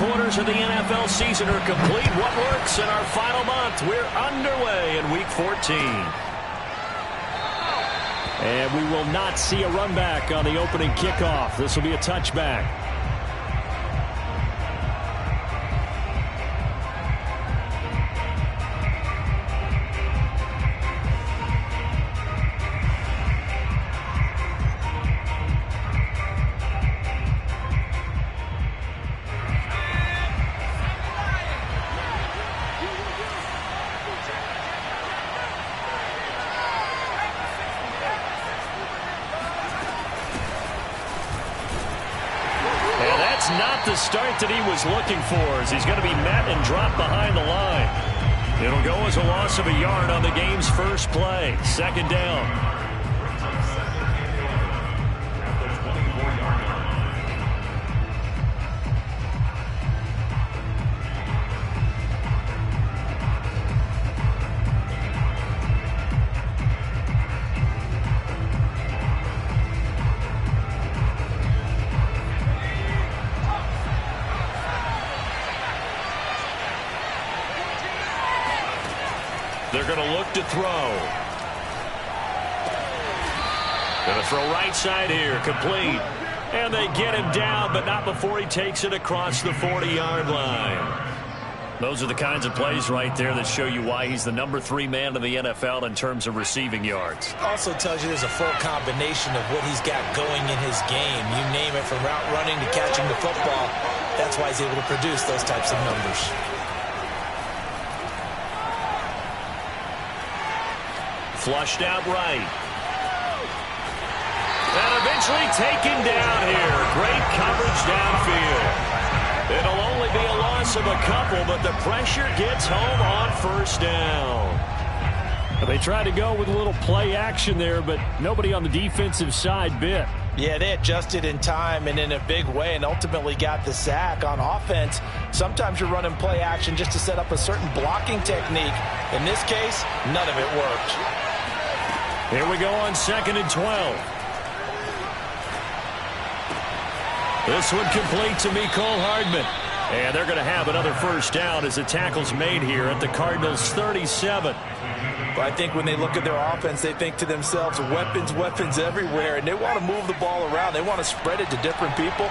quarters of the NFL season are complete. What works in our final month? We're underway in Week 14. And we will not see a run back on the opening kickoff. This will be a touchback. Not the start that he was looking for, as he's going to be met and dropped behind the line. It'll go as a loss of a yard on the game's first play. Second down. They're going to look to throw. Going to throw right side here, complete. And they get him down, but not before he takes it across the 40-yard line. Those are the kinds of plays right there that show you why he's the number 3 man in the NFL in terms of receiving yards. Also tells you there's a full combination of what he's got going in his game. You name it, from route running to catching the football. That's why he's able to produce those types of numbers. Flushed out right. And eventually taken down here. Great coverage downfield. It'll only be a loss of a couple, but the pressure gets home on first down. They tried to go with a little play action there, but nobody on the defensive side bit. Yeah, they adjusted in time and in a big way and ultimately got the sack. On offense, sometimes you're running play action just to set up a certain blocking technique. In this case, none of it worked. Here we go on 2nd and 12. This one complete to Mecole Hardman. And they're going to have another first down as the tackle's made here at the Cardinals' 37. But I think when they look at their offense, they think to themselves, weapons, weapons everywhere, and they want to move the ball around. They want to spread it to different people.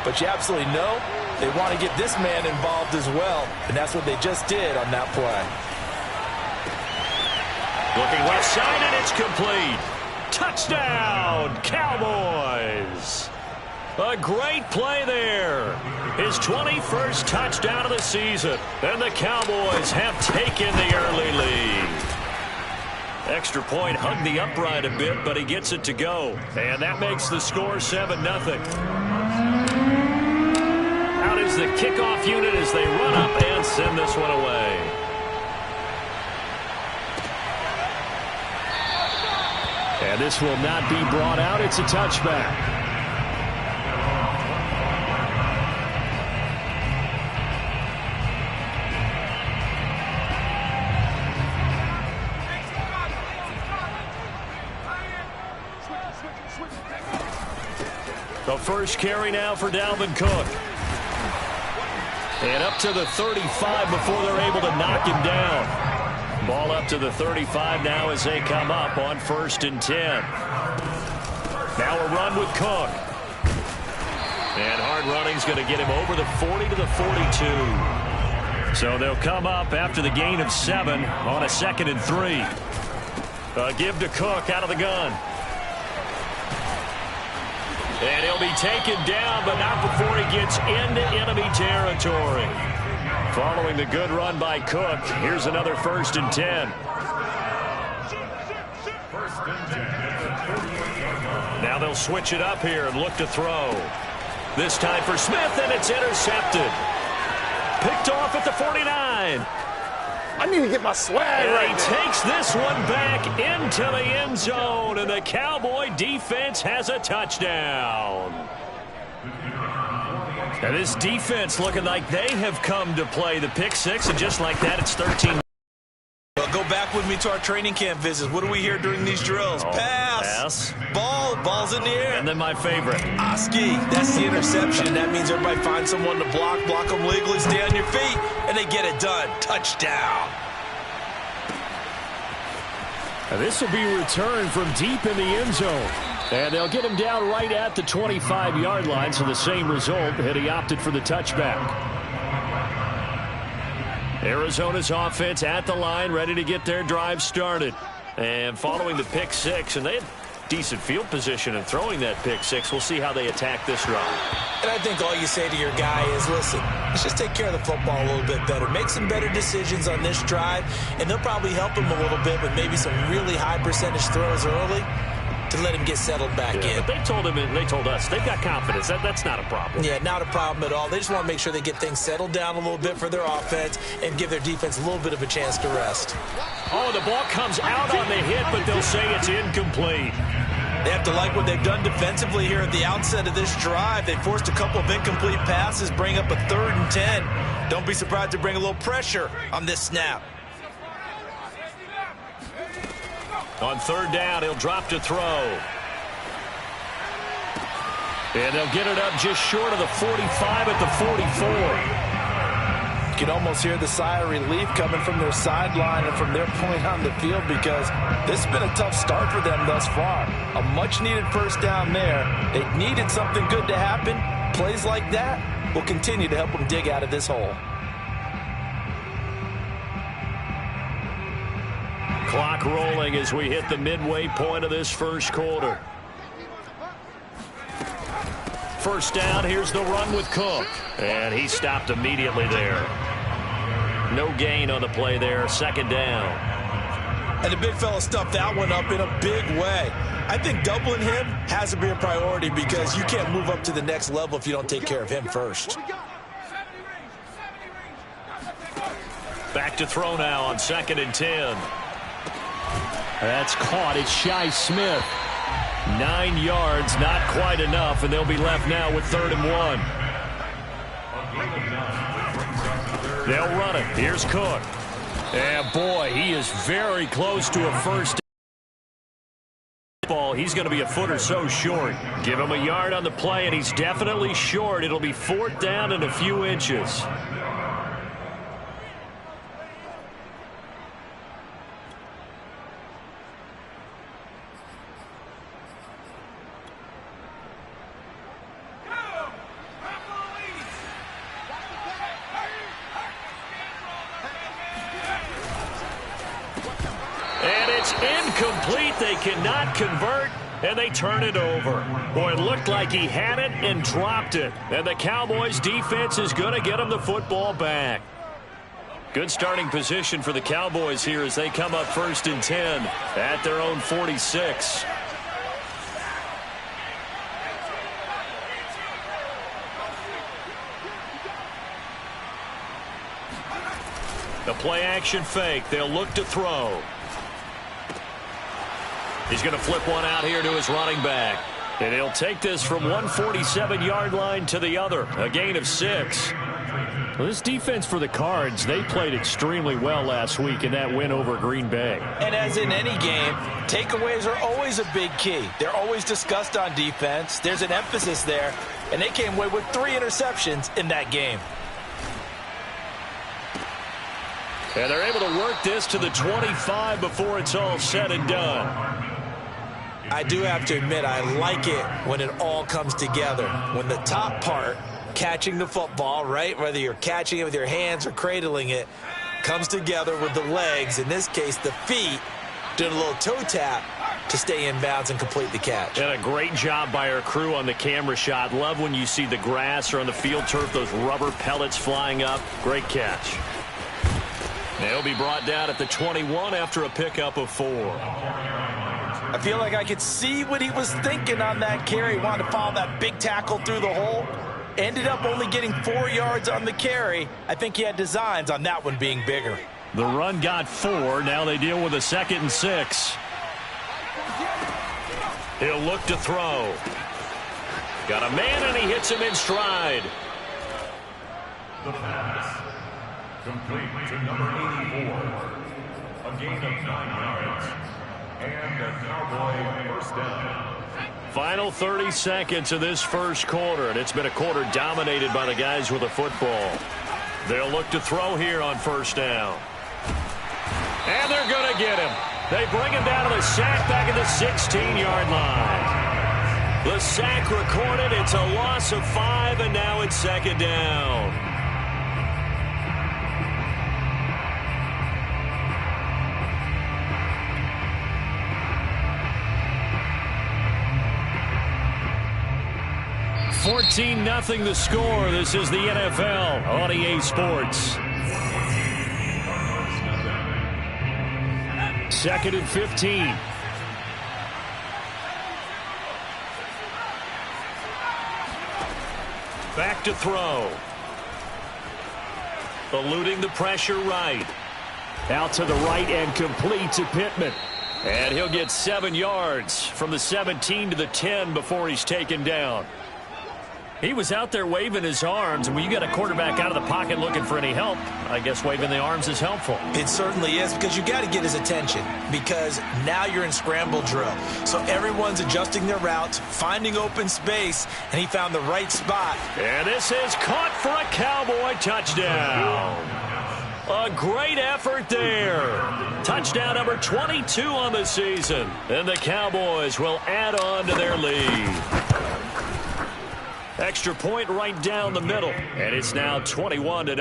But you absolutely know they want to get this man involved as well, and that's what they just did on that play. Looking left side, and it's complete. Touchdown, Cowboys. A great play there. His 21st touchdown of the season. And the Cowboys have taken the early lead. Extra point hugged the upright a bit, but he gets it to go. And that makes the score 7-0. Out is the kickoff unit as they run up and send this one away. And this will not be brought out. It's a touchback. The first carry now for Dalvin Cook. And up to the 35 before they're able to knock him down. Ball up to the 35 now as they come up on 1st and 10. Now a run with Cook. And hard running's going to get him over the 40 to the 42. So they'll come up after the gain of 7 on a 2nd and 3. Give to Cook out of the gun. And he'll be taken down, but not before he gets into enemy territory. Following the good run by Cook, here's another 1st and 10. Now they'll switch it up here and look to throw. This time for Smith, and it's intercepted. Picked off at the 49. I need to get my swag right he takes this one back into the end zone, and the Cowboy defense has a touchdown. And this defense looking like they have come to play. The pick six, and just like that, it's 13. Well, go back with with me to our training camp visits. What do we hear during these drills? Pass. Ball's in the air. And then my favorite. Oski, that's the interception. That means everybody finds someone to block them legally, stay on your feet, and they get it done. Touchdown. This will be returned from deep in the end zone. And they'll get him down right at the 25-yard line, so the same result, and he opted for the touchback. Arizona's offense at the line, ready to get their drive started. And following the pick six, and they had decent field position in throwing that pick six. We'll see how they attack this drive. And I think all you say to your guy is, listen, let's just take care of the football a little bit better. Make some better decisions on this drive, and they'll probably help him a little bit with maybe some really high percentage throws early to let him get settled back in. But they told him, and they told us, they've got confidence. That's not a problem. Yeah, not a problem at all. They just want to make sure they get things settled down a little bit for their offense and give their defense a little bit of a chance to rest. Oh, the ball comes out on the hit, but they'll say it's incomplete. They have to like what they've done defensively here at the outset of this drive. They forced a couple of incomplete passes, bring up a 3rd and 10. Don't be surprised to bring a little pressure on this snap. On 3rd down, he'll drop to throw. And they'll get it up just short of the 45 at the 44. You can almost hear the sigh of relief coming from their sideline and from their point on the field, because this has been a tough start for them thus far. A much-needed first down there. They needed something good to happen. Plays like that will continue to help them dig out of this hole. Clock rolling as we hit the midway point of this first quarter. First down, here's the run with Cook. And he stopped immediately there. No gain on the play there, 2nd down. And the big fella stuffed that one up in a big way. I think doubling him has to be a priority, because you can't move up to the next level if you don't take care of him first. Back to throw now on 2nd and 10. That's caught. It's Shi Smith. 9 yards, not quite enough, and they'll be left now with 3rd and 1. They'll run it. Here's Cook. And boy, he is very close to a first ball. He's going to be a foot or so short. Give him a yard on the play, and he's definitely short. It'll be 4th down and a few inches. Incomplete. They cannot convert, and they turn it over. Boy, it looked like he had it and dropped it. And the Cowboys defense is going to get him the football back. Good starting position for the Cowboys here as they come up 1st and 10 at their own 46. The play action fake. They'll look to throw. He's going to flip one out here to his running back. And he'll take this from 147-yard line to the other. A gain of 6. Well, this defense for the Cards, they played extremely well last week in that win over Green Bay. And as in any game, takeaways are always a big key. They're always discussed on defense. There's an emphasis there. And they came away with 3 interceptions in that game. And they're able to work this to the 25 before it's all said and done. I do have to admit, I like it when it all comes together. When the top part, catching the football, right, whether you're catching it with your hands or cradling it, comes together with the legs, in this case the feet, doing a little toe tap to stay in bounds and complete the catch. And a great job by our crew on the camera shot. Love when you see the grass or on the field turf, those rubber pellets flying up. Great catch. They'll be brought down at the 21 after a pickup of 4. I feel like I could see what he was thinking on that carry. He wanted to follow that big tackle through the hole. Ended up only getting 4 yards on the carry. I think he had designs on that one being bigger. The run got 4. Now they deal with a 2nd and 6. He'll look to throw. Got a man, and he hits him in stride. The pass. Complete to number 84. A gain of 9 yards. And a Cowboy first down. Final 30 seconds of this first quarter, and it's been a quarter dominated by the guys with the football. They'll look to throw here on first down. And they're going to get him. They bring him down to the sack back at the 16-yard line. The sack recorded. It's a loss of 5, and now it's second down. $14-0 the score. This is the NFL on EA Sports. Second and 15. Back to throw. Eluding the pressure right. Out to the right and complete to Pittman. And he'll get 7 yards from the 17 to the 10 before he's taken down. He was out there waving his arms, and when you got a quarterback out of the pocket looking for any help, I guess waving the arms is helpful. It certainly is, because you got to get his attention, because now you're in scramble drill. So everyone's adjusting their routes, finding open space, and he found the right spot. And this is caught for a Cowboy touchdown. A great effort there. Touchdown number 22 on the season. And the Cowboys will add on to their lead. Extra point right down the middle. And it's now 21-0.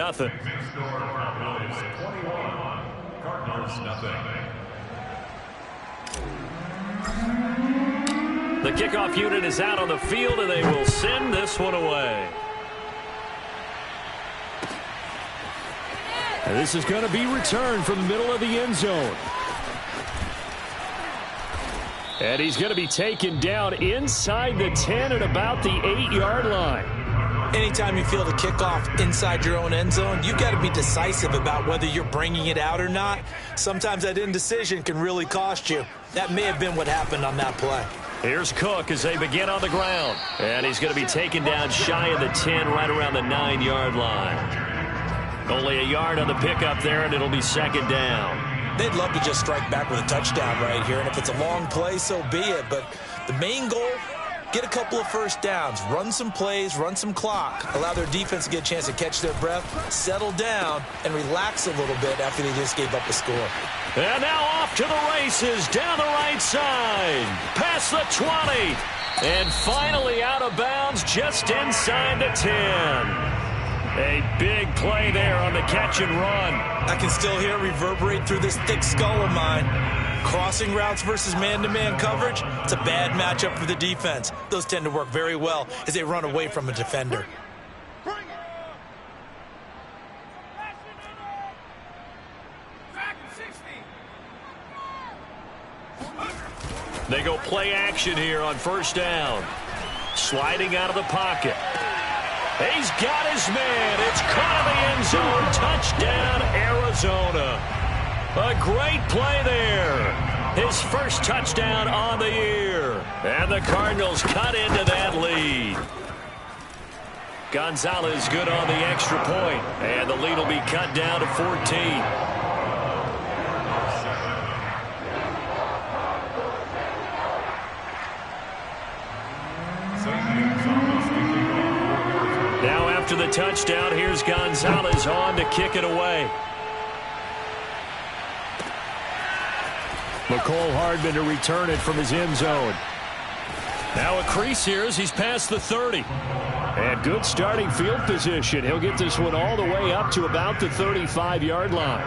The kickoff unit is out on the field, and they will send this one away. And this is going to be returned from the middle of the end zone. And he's going to be taken down inside the 10 at about the 8-yard line. Anytime you feel the kickoff inside your own end zone, you've got to be decisive about whether you're bringing it out or not. Sometimes that indecision can really cost you. That may have been what happened on that play. Here's Cook as they begin on the ground. And he's going to be taken down shy of the 10, right around the 9-yard line. Only a yard on the pickup there, and it'll be second down. They'd love to just strike back with a touchdown right here, and if it's a long play, so be it. But the main goal, get a couple of first downs, run some plays, run some clock, allow their defense to get a chance to catch their breath, settle down, and relax a little bit after they just gave up a score. And now off to the races, down the right side, past the 20, and finally out of bounds just inside the 10. A big play there on the catch and run. I can still hear it reverberate through this thick skull of mine. Crossing routes versus man-to-man coverage, it's a bad matchup for the defense. Those tend to work very well as they run away from a defender. They go play action here on first down. Sliding out of the pocket. He's got his man. It's caught in the end zone. Touchdown, Arizona. A great play there. His first touchdown on the year. And the Cardinals cut into that lead. Gonzalez good on the extra point. And the lead will be cut down to 14. Now after the touchdown, here's Gonzalez on to kick it away. McCole Hardman to return it from his end zone. Now a crease here as he's past the 30. And good starting field position. He'll get this one all the way up to about the 35-yard line.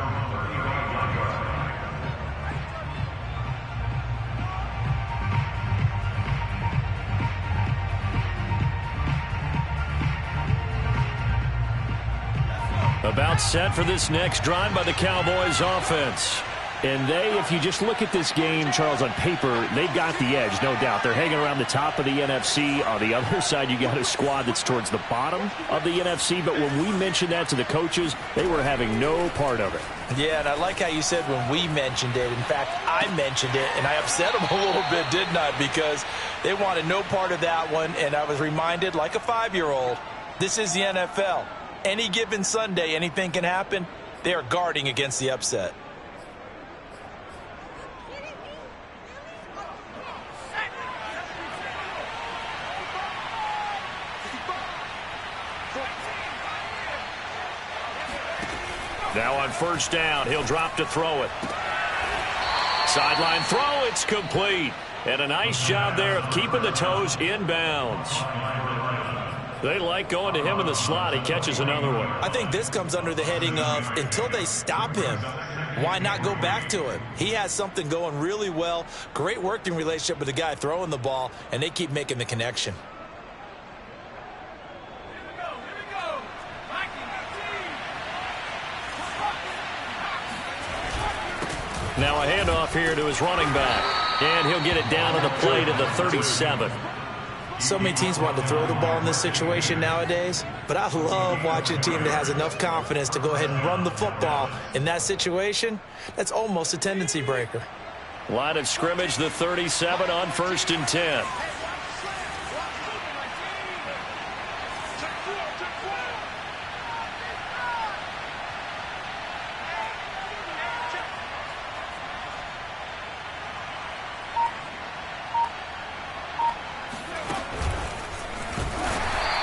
About set for this next drive by the Cowboys offense. And they, if you just look at this game, Charles, on paper, they've got the edge, no doubt. They're hanging around the top of the NFC. On the other side, you got a squad that's towards the bottom of the NFC. But when we mentioned that to the coaches, they were having no part of it. Yeah, and I like how you said when we mentioned it. In fact, I mentioned it, and I upset them a little bit, didn't I? Because they wanted no part of that one, and I was reminded, like a 5-year-old, this is the NFL. Any given Sunday, anything can happen. They are guarding against the upset. Now on first down, he'll drop to throw it. Sideline throw, it's complete. And a nice job there of keeping the toes inbounds. They like going to him in the slot. He catches another one. I think this comes under the heading of until they stop him, why not go back to him? He has something going really well. Great working relationship with the guy throwing the ball, and they keep making the connection. Now a handoff here to his running back. And he'll get it down to the play to the 37. So many teams want to throw the ball in this situation nowadays, but I love watching a team that has enough confidence to go ahead and run the football in that situation. That's almost a tendency breaker. Line of scrimmage, the 37 on 1st and 10.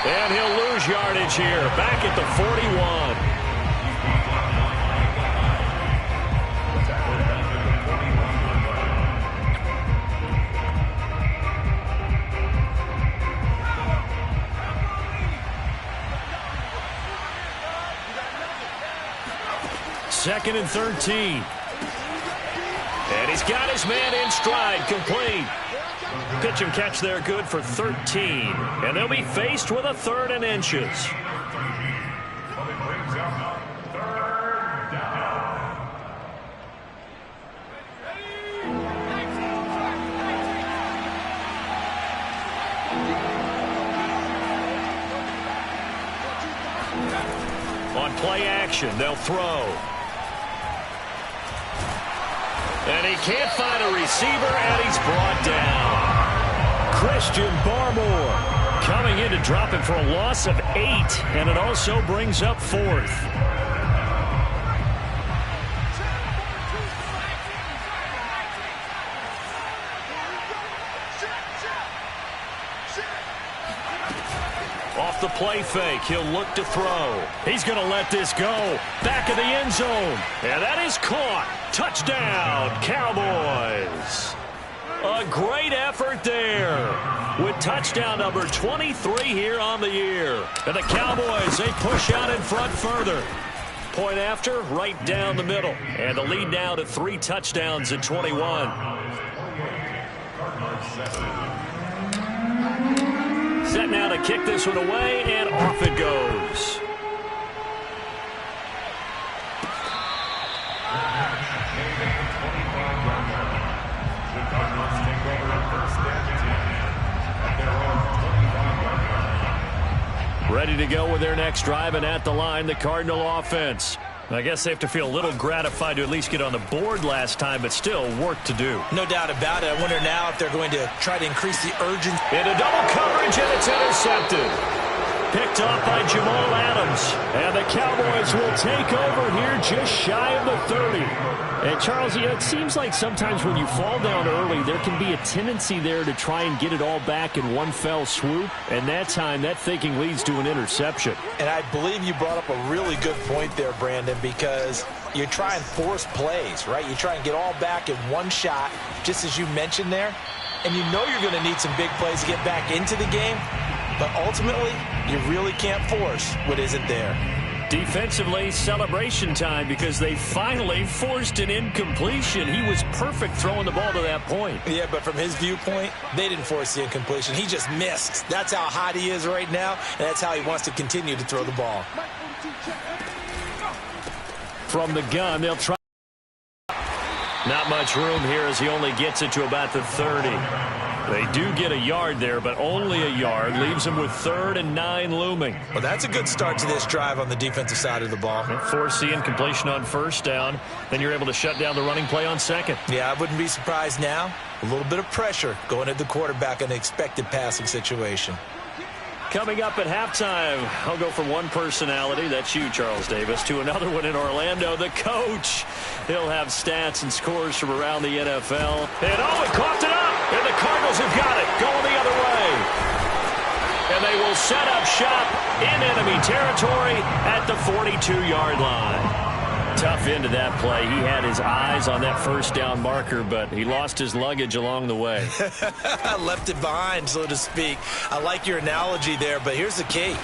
And he'll lose yardage here, back at the 41. Second and 13. And he's got his man in stride, complete. Pitch and catch there, good for 13. And they'll be faced with a 3rd and inches. On play action, they'll throw. And he can't find a receiver, and he's brought down. Christian Barmore coming in to drop him for a loss of 8, and it also brings up 4th. Off the play fake, he'll look to throw. He's going to let this go. Back of the end zone, and that is caught. Touchdown, Cowboys. A great effort there with touchdown number 23 here on the year. And the Cowboys, they push out in front further. Point after, right down the middle. And the lead now to 3 touchdowns at 21. Set now to kick this one away, and off it goes. Ready to go with their next drive, and at the line, the Cardinal offense. I guess they have to feel a little gratified to at least get on the board last time, but still work to do. No doubt about it. I wonder now if they're going to try to increase the urgency. Into double coverage, and it's intercepted. Picked off by Jamal Adams. And the Cowboys will take over here just shy of the 30. And, Charles, you know, it seems like sometimes when you fall down early, there can be a tendency there to try and get it all back in one fell swoop. And that time, that thinking leads to an interception. And I believe you brought up a really good point there, Brandon, because you try and force plays, right? You try and get all back in one shot, just as you mentioned there. And you know you're going to need some big plays to get back into the game. But ultimately, you really can't force what isn't there. Defensively, celebration time because they finally forced an incompletion. He was perfect throwing the ball to that point. Yeah, but from his viewpoint, they didn't force the incompletion. He just missed. That's how hot he is right now, and that's how he wants to continue to throw the ball. From the gun, they'll try. Not much room here as he only gets it to about the 30. They do get a yard there, but only a yard. Leaves them with 3rd and 9 looming. Well, that's a good start to this drive on the defensive side of the ball. Force the incompletion on first down. Then you're able to shut down the running play on second. Yeah, I wouldn't be surprised now. A little bit of pressure going at the quarterback in an expected passing situation. Coming up at halftime, I'll go from one personality, that's you, Charles Davis, to another one in Orlando, the coach. He'll have stats and scores from around the NFL. And, oh, he coughed it up, and the Cardinals have got it, going the other way. And And they will set up shop in enemy territory at the 42-yard line. Tough end of that play. He had his eyes on that first down marker, but he lost his luggage along the way. Left it behind, so to speak. I like your analogy there, but here's the key.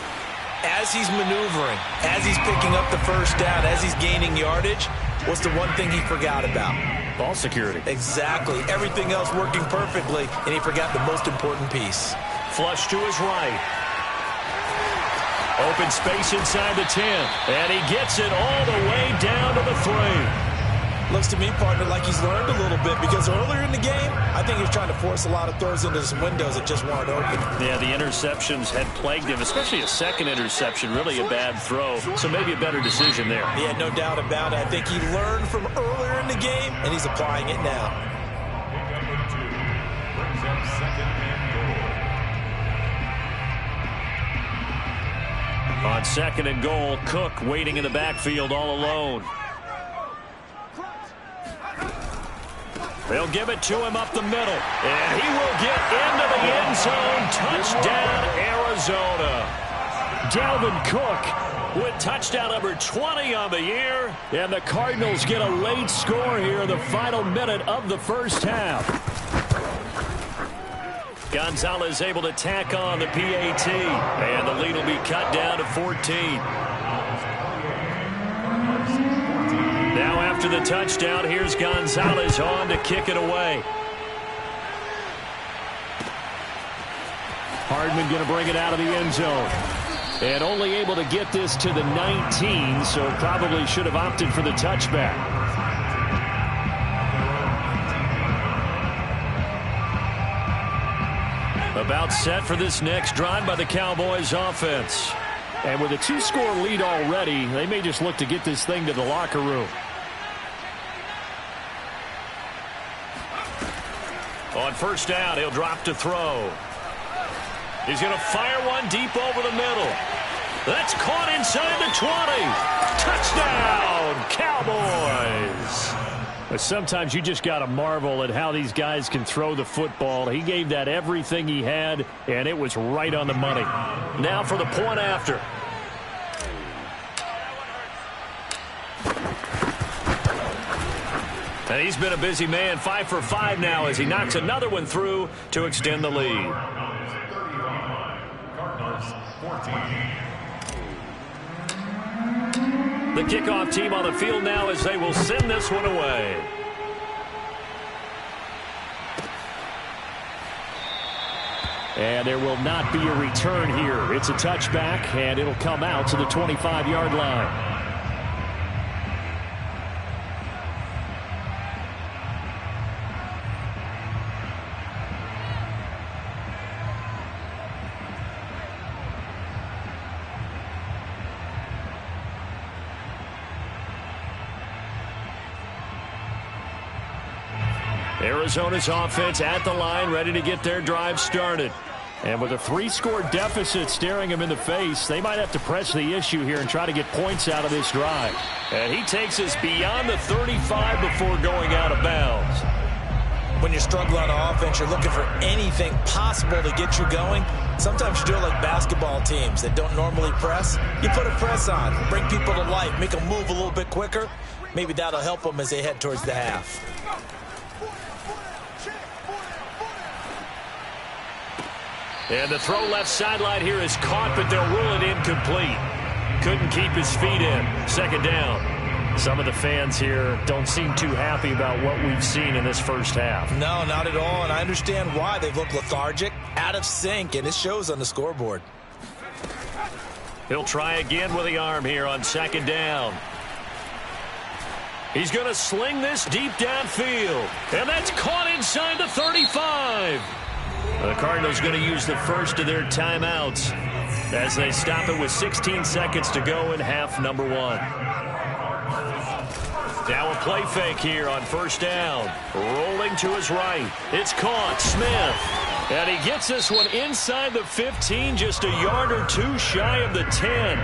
As he's maneuvering, as he's picking up the first down, as he's gaining yardage, what's the one thing he forgot about? Ball security. Exactly. Everything else working perfectly, and he forgot the most important piece. Flush to his right. Open space inside the 10. And he gets it all the way down to the 3. Looks to me, partner, like he's learned a little bit, because earlier in the game, I think he was trying to force a lot of throws into some windows that just weren't open. Yeah, the interceptions had plagued him, especially a second interception, really a bad throw. So maybe a better decision there. Yeah, no doubt about it. I think he learned from earlier in the game, and he's applying it now. Brings up second and goal. On second and goal, Cook waiting in the backfield all alone. They'll give it to him up the middle. And he will get into the end zone. Touchdown, Arizona. Dalvin Cook With touchdown number 20 on the year. And the Cardinals get a late score here in the final minute of the first half. Gonzalez able to tack on the PAT. And the lead will be cut down to 14. Now after the touchdown, here's Gonzalez on to kick it away. Hardman going to bring it out of the end zone. And only able to get this to the 19, so probably should have opted for the touchback. About set for this next drive by the Cowboys offense. And with a 2-score lead already, they may just look to get this thing to the locker room. On first down, he'll drop to throw. He's going to fire one deep over the middle. That's caught inside the 20. Touchdown, Cowboys. Sometimes you just got to marvel at how these guys can throw the football. He gave that everything he had, and it was right on the money. Now for the point after. And he's been a busy man, 5 for 5 now as he knocks another one through to extend the lead. Cardinals 14. The kickoff team on the field now as they will send this one away. And there will not be a return here. It's a touchback, and it'll come out to the 25-yard line. Arizona's offense at the line, ready to get their drive started. And with a 3-score deficit staring them in the face, they might have to press the issue here and try to get points out of this drive. And he takes us beyond the 35 before going out of bounds. When you struggle on offense, you're looking for anything possible to get you going. Sometimes you do it like basketball teams that don't normally press. You put a press on, bring people to life, make them move a little bit quicker. Maybe that'll help them as they head towards the half. And the throw left sideline here is caught, but they'll rule it incomplete. Couldn't keep his feet in. Second down. Some of the fans here don't seem too happy about what we've seen in this first half. No, not at all, and I understand why. They've looked lethargic, out of sync, and it shows on the scoreboard. He'll try again with the arm here on second down. He's going to sling this deep downfield. And that's caught inside the 35. The Cardinals going to use the first of their timeouts as they stop it with 16 seconds to go in half number 1. Now a play fake here on first down. Rolling to his right. It's caught. Smith. And he gets this one inside the 15, just a yard or two shy of the 10.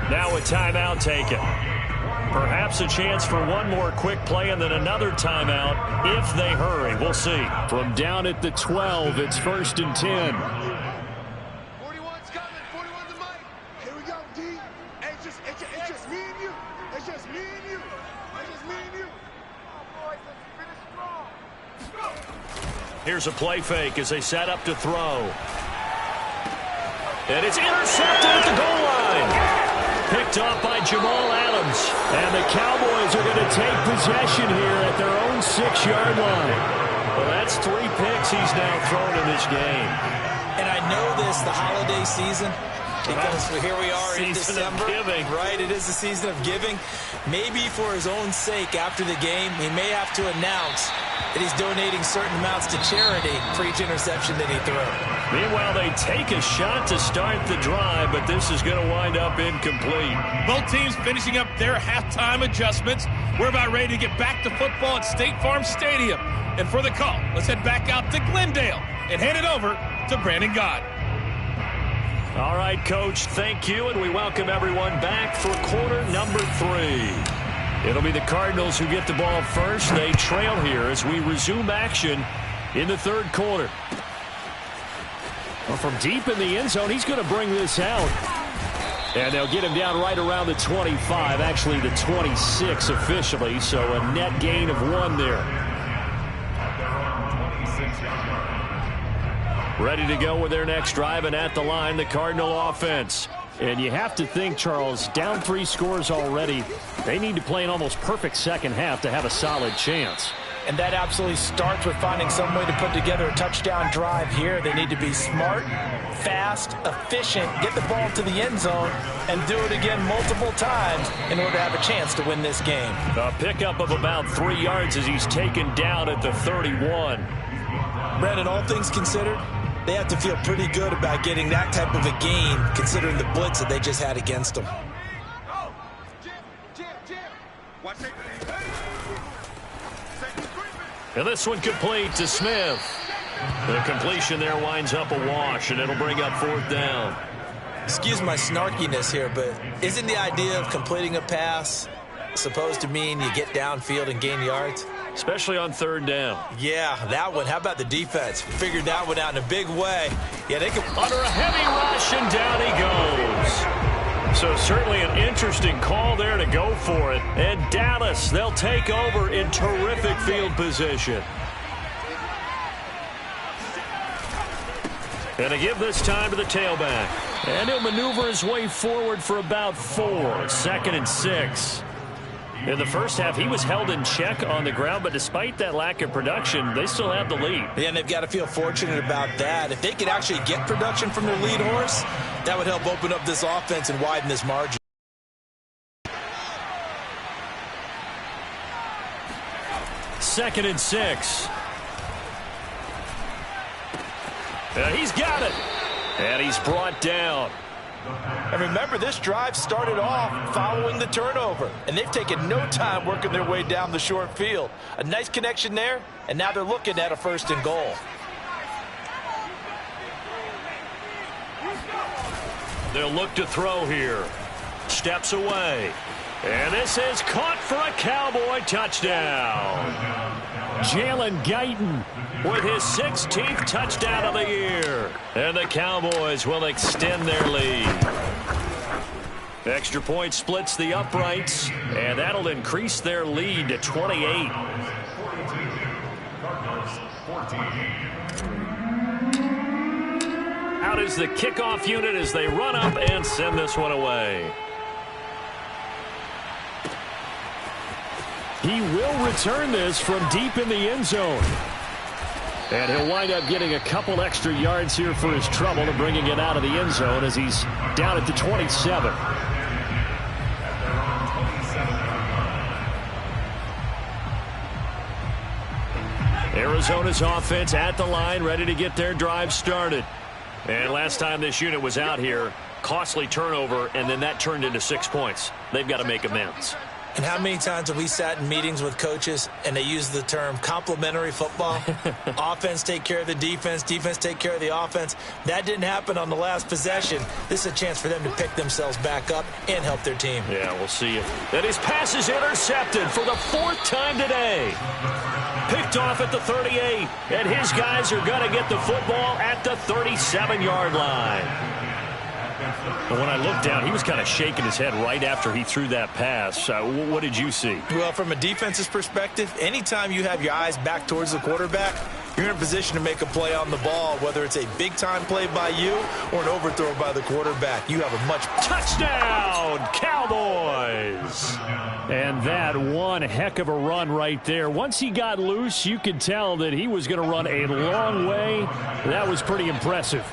Now a timeout taken. Perhaps a chance for one more quick play and then another timeout if they hurry. We'll see. From down at the 12, it's 1st and 10. 41's coming. Here we go, D. Hey, it's just me and you. It's just me and you. It's just me and you. Come on, boys, let's finish strong. Let's go. Here's a play fake as they set up to throw. And it's intercepted at the goal line. Picked up by Jamal Adams. And the Cowboys are going to take possession here at their own 6-yard line. Well, that's 3 picks he's now thrown in this game. And I know this, the holiday season, because here we are in December. Right, it is the season of giving. Maybe for his own sake, after the game, he may have to announce that he's donating certain amounts to charity for each interception that he threw. Meanwhile, they take a shot to start the drive, but this is going to wind up incomplete. Both teams finishing up their halftime adjustments. We're about ready to get back to football at State Farm Stadium. And for the call, let's head back out to Glendale and hand it over to Brandon Gott. All right, Coach, thank you, and we welcome everyone back for quarter number 3. It'll be the Cardinals who get the ball first. They trail here as we resume action in the 3rd quarter. Well, from deep in the end zone, he's going to bring this out. And they'll get him down right around the 25, actually the 26 officially, so a net gain of 1 there. Ready to go with their next drive, and at the line, the Cardinal offense. And you have to think, Charles, down 3 scores already. They need to play an almost perfect second half to have a solid chance. And that absolutely starts with finding some way to put together a touchdown drive here. They need to be smart, fast, efficient, get the ball to the end zone, and do it again multiple times in order to have a chance to win this game. A pickup of about 3 yards as he's taken down at the 31. Brandon, all things considered, they have to feel pretty good about getting that type of a gain, considering the blitz that they just had against them. And this one complete to Smith. The completion there winds up a wash, and it'll bring up 4th down. Excuse my snarkiness here, but isn't the idea of completing a pass supposed to mean you get downfield and gain yards? Especially on 3rd down. Yeah, that one. How about the defense? Figured that one out in a big way. Yeah, they could... Under a heavy rush, and down he goes. So certainly an interesting call there to go for it. And Dallas, they'll take over in terrific field position. And to give this time to the tailback. And he'll maneuver his way forward for about 4. 2nd and 6. In the first half, he was held in check on the ground, but despite that lack of production, they still have the lead. Yeah, and they've got to feel fortunate about that. If they could actually get production from their lead horse, that would help open up this offense and widen this margin. Second and 6. And he's got it. And he's brought down. And remember, this drive started off following the turnover, and they've taken no time working their way down the short field. A nice connection there, and now they're looking at a 1st and goal. They'll look to throw here. Steps away. And this is caught for a Cowboy touchdown. Jalen Guyton with his 16th touchdown of the year. And the Cowboys will extend their lead. Extra point splits the uprights, and that'll increase their lead to 28. Out is the kickoff unit as they run up and send this one away. He will return this from deep in the end zone. And he'll wind up getting a couple extra yards here for his trouble and bringing it out of the end zone as he's down at the 27. Arizona's offense at the line, ready to get their drive started. And last time this unit was out here, costly turnover, and then that turned into 6 points. They've got to make amends. And how many times have we sat in meetings with coaches and they use the term complementary football? Offense take care of the defense, defense take care of the offense. That didn't happen on the last possession. This is a chance for them to pick themselves back up and help their team. Yeah, we'll see. And his pass is intercepted for the 4th time today. Picked off at the 38, and his guys are going to get the football at the 37-yard line. And when I looked down, he was kind of shaking his head right after he threw that pass. What did you see? Well, from a defense's perspective, anytime you have your eyes back towards the quarterback, you're in a position to make a play on the ball, whether it's a big-time play by you or an overthrow by the quarterback. You have a much... Touchdown, Cowboys! And that one heck of a run right there. Once he got loose, you could tell that he was going to run a long way. That was pretty impressive.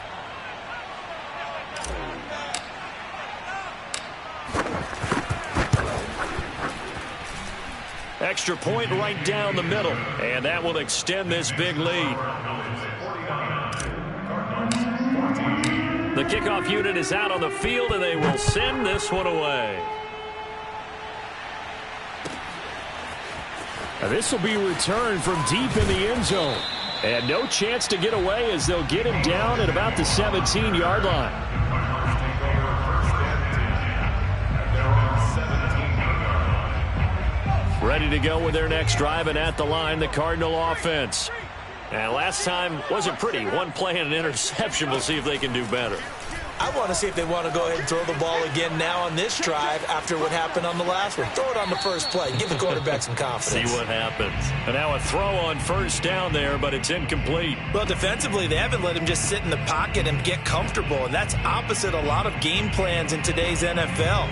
Extra point right down the middle, and that will extend this big lead. The kickoff unit is out on the field, and they will send this one away. Now this will be returned from deep in the end zone. And no chance to get away as they'll get him down at about the 17-yard line. Ready to go with their next drive, and at the line, the Cardinal offense. And last time wasn't pretty. One play and an interception. We'll see if they can do better. I want to see if they want to go ahead and throw the ball again now on this drive after what happened on the last one. Throw it on the first play. Give the quarterback some confidence. See what happens. And now a throw on first down there, but it's incomplete. Well, defensively, they haven't let him just sit in the pocket and get comfortable, and that's opposite a lot of game plans in today's NFL.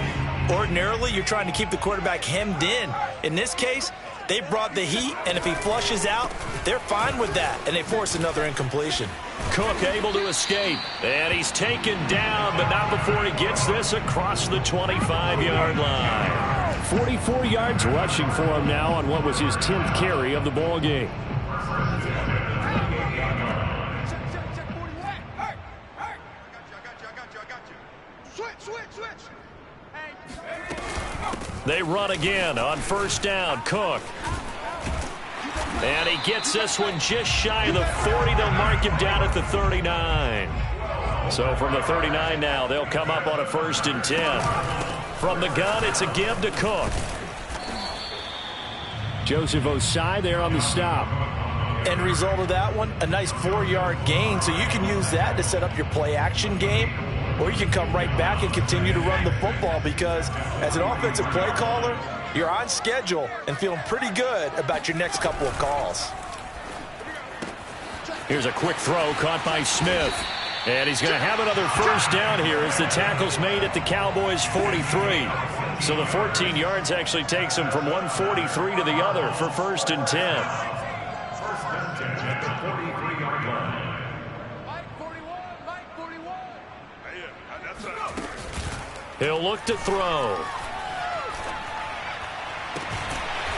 Ordinarily, you're trying to keep the quarterback hemmed in. In this case, they brought the heat, and if he flushes out, they're fine with that, and they force another incompletion. Cook able to escape, and he's taken down, but not before he gets this across the 25-yard line. 44 yards rushing for him now on what was his 10th carry of the ball game. They run again on first down. Cook. And he gets this one just shy of the 40. They'll mark him down at the 39. So from the 39 now, they'll come up on a 1st and 10. From the gun, it's a give to Cook. Joseph Osai there on the stop. End result of that one, a nice 4-yard gain. So you can use that to set up your play-action game, or you can come right back and continue to run the football because as an offensive play caller, you're on schedule and feeling pretty good about your next couple of calls. Here's a quick throw caught by Smith. And he's going to have another first down here as the tackle's made at the Cowboys' 43. So the 14 yards actually takes him from one 43 to the other for 1st and 10. He'll look to throw.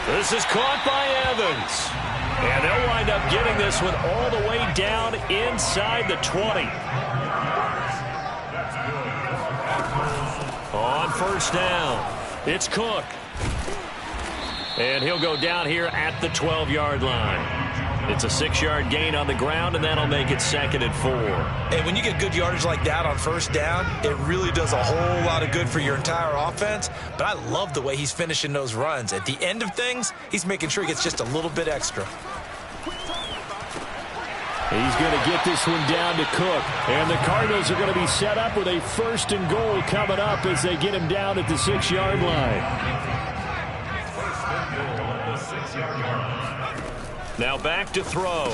This is caught by Evans. And they'll wind up getting this one all the way down inside the 20. On first down, it's Cook. And he'll go down here at the 12-yard line. It's a 6-yard gain on the ground, and that'll make it 2nd and 4. And when you get good yardage like that on first down, it really does a whole lot of good for your entire offense. But I love the way he's finishing those runs. At the end of things, he's making sure he gets just a little bit extra. He's going to get this one down to Cook. And the Cardinals are going to be set up with a 1st and goal coming up as they get him down at the 6-yard line. Now back to throw.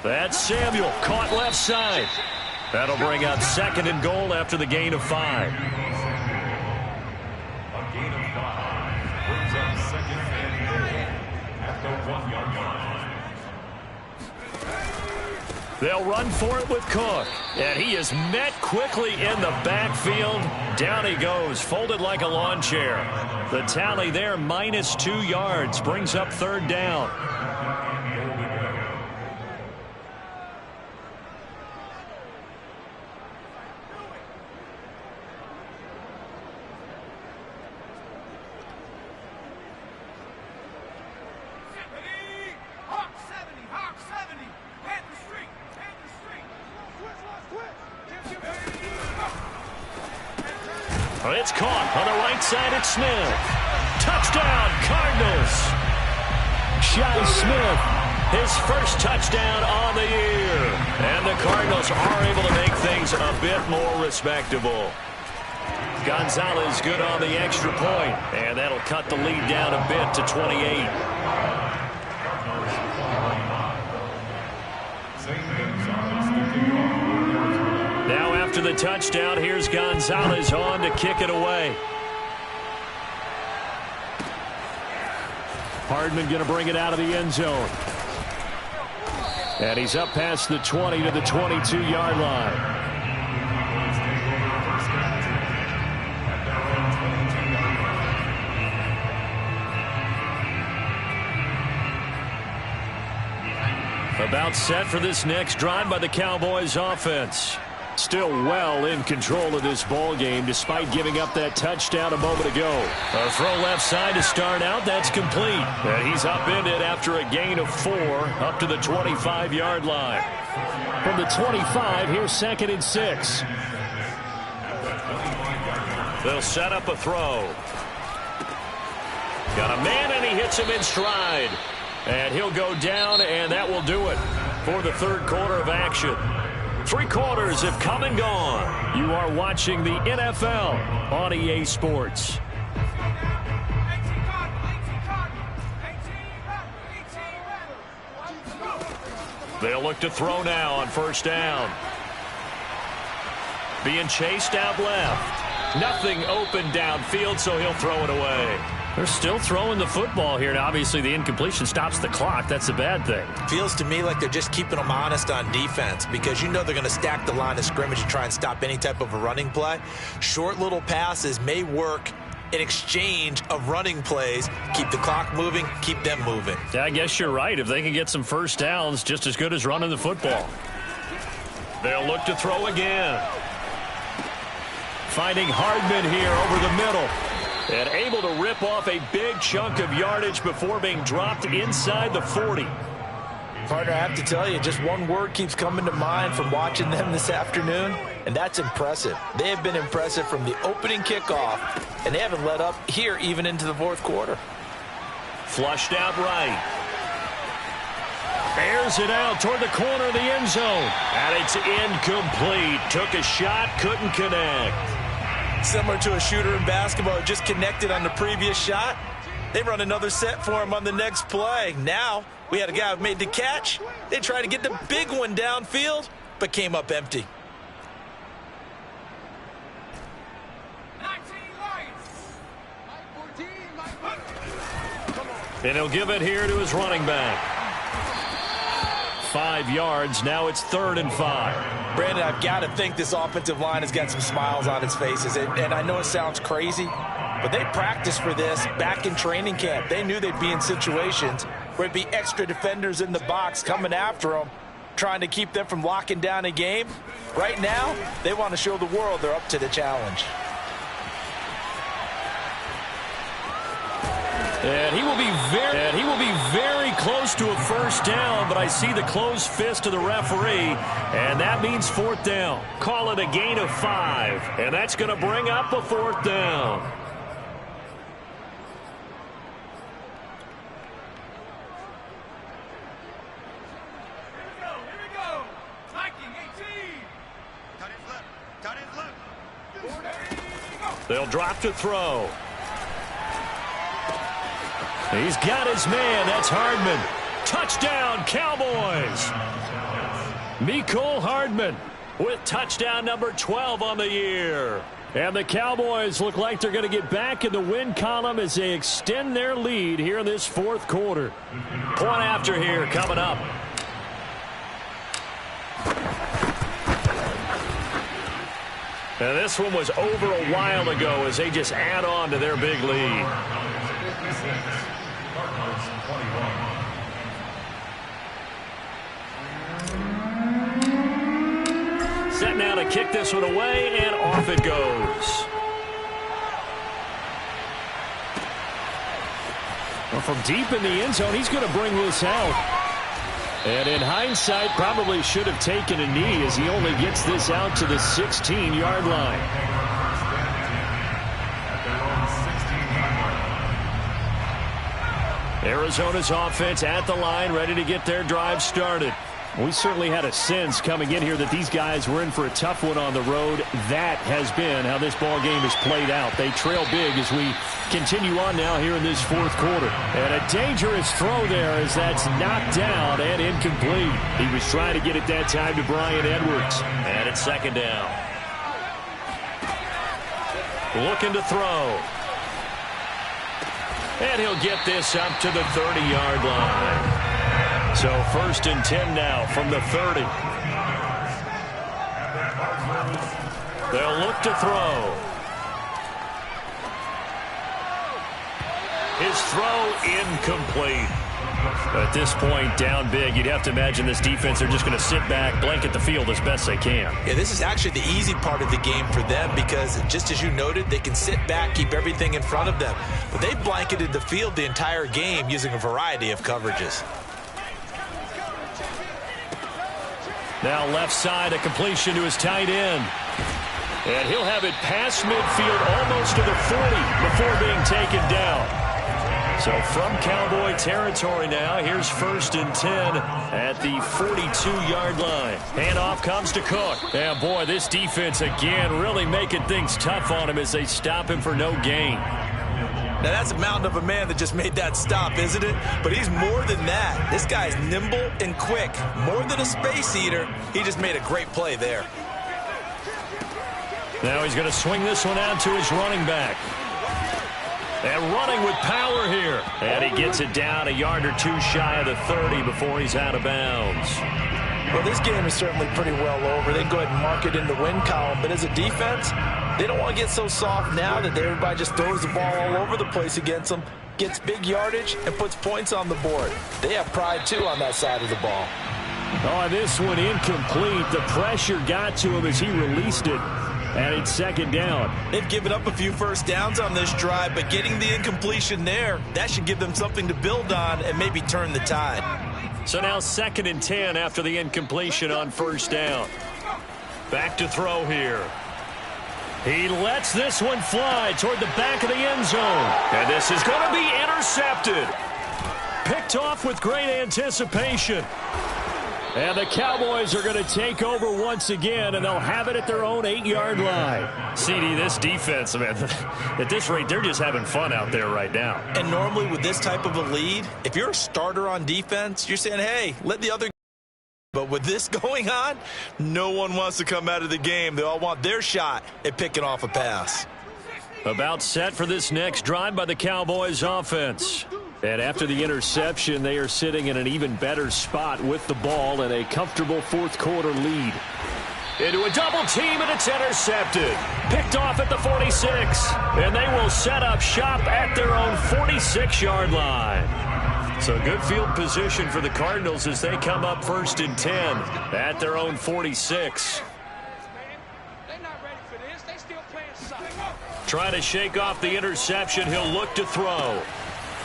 That's Samuel, caught left side. That'll bring up 2nd and goal after the gain of 5. A gain of 5 brings up 2nd and goal at the 1-yard line. They'll run for it with Cook. And he is met quickly in the backfield. Down he goes, folded like a lawn chair. The tally there, -2 yards, brings up 3rd down. It's caught on the right side at Smith. Touchdown, Cardinals. Shi Smith, his first touchdown on the year. And the Cardinals are able to make things a bit more respectable. Gonzalez good on the extra point, and that'll cut the lead down a bit to 28. Now after the touchdown, here's Gonzalez on to kick it away. Hardman going to bring it out of the end zone. And he's up past the 20 to the 22-yard line. About set for this next drive by the Cowboys offense. Still well in control of this ball game despite giving up that touchdown a moment ago. A throw left side to start out. That's complete. And he's upended after a gain of 4 up to the 25-yard line. From the 25, here's 2nd and 6. They'll set up a throw. Got a man, and he hits him in stride. And he'll go down, and that will do it for the third quarter of action. 3 quarters have come and gone. You are watching the NFL on EA Sports. They'll look to throw now on first down. Being chased out left. Nothing open downfield, so he'll throw it away. They're still throwing the football here. Now, obviously, the incompletion stops the clock. That's a bad thing. Feels to me like they're just keeping them honest on defense because you know they're going to stack the line of scrimmage and try and stop any type of a running play. Short little passes may work in exchange of running plays. Keep the clock moving, keep them moving. Yeah, I guess you're right. If they can get some first downs, just as good as running the football. They'll look to throw again. Finding Hardman here over the middle. And able to rip off a big chunk of yardage before being dropped inside the 40. Partner, I have to tell you, just one word keeps coming to mind from watching them this afternoon, and that's impressive. They have been impressive from the opening kickoff, and they haven't let up here even into the fourth quarter. Flushed out right. Airs it out toward the corner of the end zone. And it's incomplete. Took a shot, couldn't connect. Similar to a shooter in basketball, just connected on the previous shot. They run another set for him on the next play. Now, we had a guy who made the catch. They tried to get the big one downfield, but came up empty. And he'll give it here to his running back. 5 yards. Now it's 3rd and 5. Brandon, I've got to think this offensive line has got some smiles on its faces. And I know it sounds crazy, but they practiced for this back in training camp. They knew they'd be in situations where it'd be extra defenders in the box coming after them, trying to keep them from locking down a game. Right now, they want to show the world they're up to the challenge. And he will be very close to a first down, but I see the closed fist of the referee, and that means 4th down. Call it a gain of 5, and that's going to bring up a 4th down. Here we go. Viking 18. Cut his left. They'll drop to throw. He's got his man. That's Hardman. Touchdown, Cowboys. Mecole Hardman with touchdown number 12 on the year. And the Cowboys look like they're going to get back in the win column as they extend their lead here in this 4th quarter. Point after here coming up. And this one was over a while ago as they just add on to their big lead. Set now to kick this one away, and off it goes. Well, from deep in the end zone, he's going to bring this out. And in hindsight, probably should have taken a knee as he only gets this out to the 16-yard line. Arizona's offense at the line, ready to get their drive started. We certainly had a sense coming in here that these guys were in for a tough one on the road. That has been how this ball game has played out. They trail big as we continue on now here in this fourth quarter. And a dangerous throw there as that's knocked down and incomplete. He was trying to get it that time to Bryan Edwards. And it's second down. Looking to throw. And he'll get this up to the 30-yard line. So first and 10 now from the 30. They'll look to throw. His throw incomplete. At this point, down big, you'd have to imagine this defense, they're just going to sit back, blanket the field as best they can. Yeah, this is actually the easy part of the game for them because, just as you noted, they can sit back, keep everything in front of them. But they blanketed the field the entire game using a variety of coverages. Now left side, a completion to his tight end. And he'll have it past midfield almost to the 40 before being taken down. So from Cowboy territory now, here's first and 10 at the 42-yard line. Handoff comes to Cook. And boy, this defense again really making things tough on him as they stop him for no gain. Now, that's a mountain of a man that just made that stop, isn't it? But he's more than that. This guy's nimble and quick. More than a space eater, he just made a great play there. Now he's going to swing this one out to his running back. And running with power here. And he gets it down a yard or two shy of the 30 before he's out of bounds. Well, this game is certainly pretty well over. They can go ahead and mark it in the win column. But as a defense, they don't want to get so soft now that everybody just throws the ball all over the place against them, gets big yardage, and puts points on the board. They have pride, too, on that side of the ball. Oh, this one incomplete. The pressure got to him as he released it. And it's second down. They've given up a few first downs on this drive, but getting the incompletion there, that should give them something to build on and maybe turn the tide. So now second and 10 after the incompletion on first down. Back to throw here. He lets this one fly toward the back of the end zone. And this is going to be intercepted. Picked off with great anticipation. And the Cowboys are going to take over once again, and they'll have it at their own 8-yard line. CD, this defense, man, at this rate, they're just having fun out there right now. And normally with this type of a lead, if you're a starter on defense, you're saying, hey, let the other. But with this going on, no one wants to come out of the game. They all want their shot at picking off a pass. About set for this next drive by the Cowboys offense. And after the interception, they are sitting in an even better spot with the ball and a comfortable fourth quarter lead. Into a double team, and it's intercepted. Picked off at the 46. And they will set up shop at their own 46-yard line. So good field position for the Cardinals as they come up first and 10 at their own 46. Trying to shake off the interception. He'll look to throw.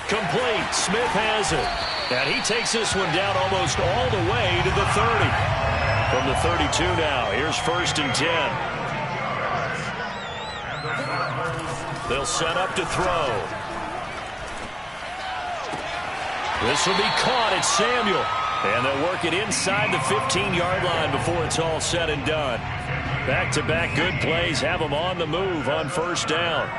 Complete. Smith has it. And he takes this one down almost all the way to the 30. From the 32 now, here's first and 10. They'll set up to throw. This will be caught. It's Samuel. And they'll work it inside the 15-yard line before it's all said and done. Back-to-back good plays have them on the move on first down.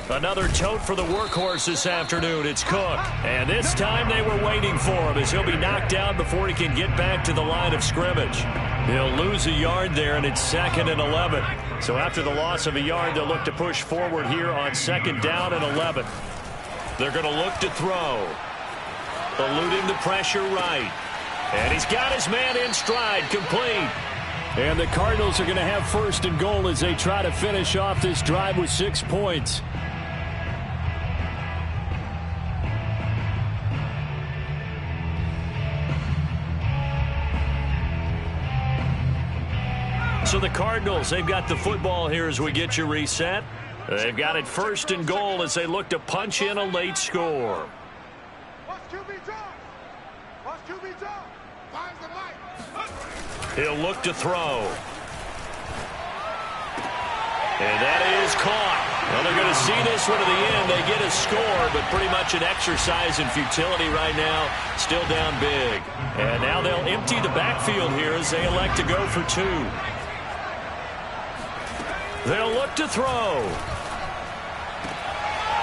Another tote for the workhorse this afternoon. It's Cook. And this time they were waiting for him as he'll be knocked down before he can get back to the line of scrimmage. He'll lose a yard there, and it's second and 11. So after the loss of a yard, they'll look to push forward here on second down and 11. They're going to look to throw. Eluding the pressure right. And he's got his man in stride, complete. And the Cardinals are going to have first and goal as they try to finish off this drive with 6 points. So the Cardinals, they've got the football here as we get you reset. They've got it first and goal as they look to punch in a late score. He'll look to throw. And that is caught. Well, they're going to see this one to the end. They get a score, but pretty much an exercise in futility right now. Still down big. And now they'll empty the backfield here as they elect to go for 2. They'll look to throw.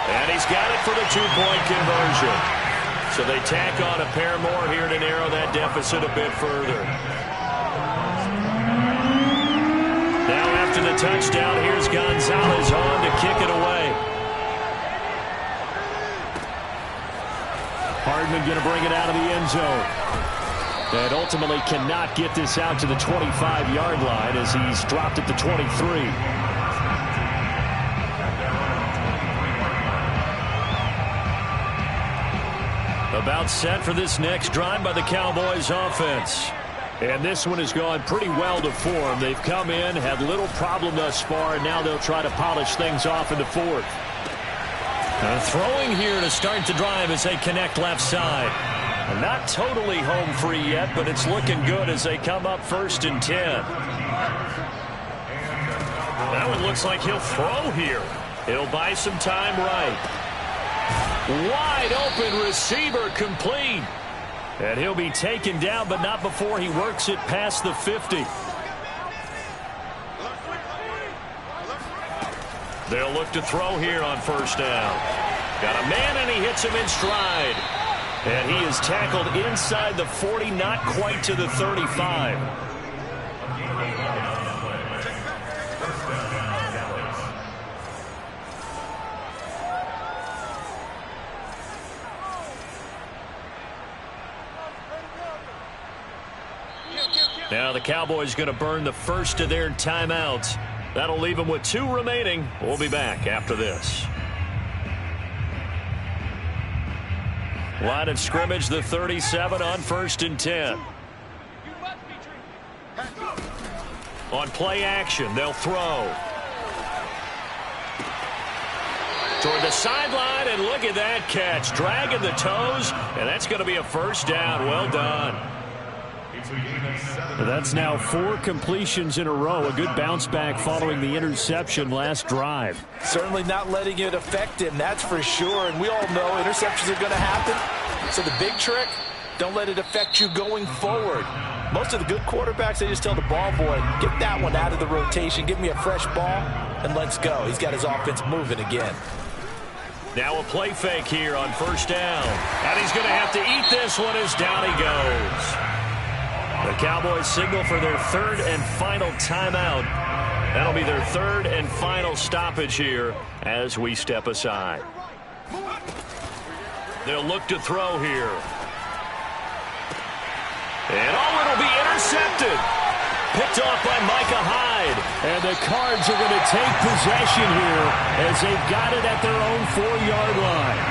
And he's got it for the 2-point conversion. So they tack on a pair more here to narrow that deficit a bit further. Now after the touchdown, here's Gonzalez on to kick it away. Hardman going to bring it out of the end zone. And ultimately cannot get this out to the 25-yard line as he's dropped at the 23. About set for this next drive by the Cowboys offense. And this one has gone pretty well to form. They've come in, had little problem thus far, and now they'll try to polish things off in the 4th. Throwing here to start the drive as they connect left side. Not totally home free yet, but it's looking good as they come up 1st and 10. That one looks like he'll throw here. He'll buy some time right. Wide open receiver complete. And he'll be taken down, but not before he works it past the 50. They'll look to throw here on 1st down. Got a man, and he hits him in stride. And he is tackled inside the 40, not quite to the 35. Now the Cowboys going to burn the first of their timeouts. That'll leave them with 2 remaining. We'll be back after this. Line of scrimmage, the 37 on 1st and 10. On play action, they'll throw. Toward the sideline, and look at that catch. Dragging the toes, and that's going to be a 1st down. Well done. That's now 4 completions in a row. A good bounce back following the interception last drive. Certainly not letting it affect him, that's for sure. And we all know interceptions are going to happen. So the big trick, don't let it affect you going forward. Most of the good quarterbacks, they just tell the ball boy, get that one out of the rotation, give me a fresh ball, and let's go. He's got his offense moving again. Now a play fake here on 1st down. And he's going to have to eat this one as down he goes. The Cowboys signal for their 3rd and final timeout. That'll be their 3rd and final stoppage here as we step aside. They'll look to throw here. And it'll be intercepted. Picked off by Micah Hyde. And the Cards are going to take possession here as they've got it at their own 4-yard line.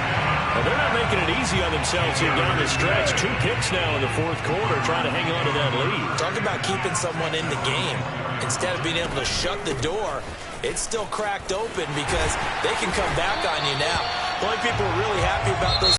Well, they're not making it easy on themselves here down the stretch. 2 picks now in the 4th quarter trying to hang on to that lead. Talk about keeping someone in the game. Instead of being able to shut the door, it's still cracked open because they can come back on you now. The only people really happy about those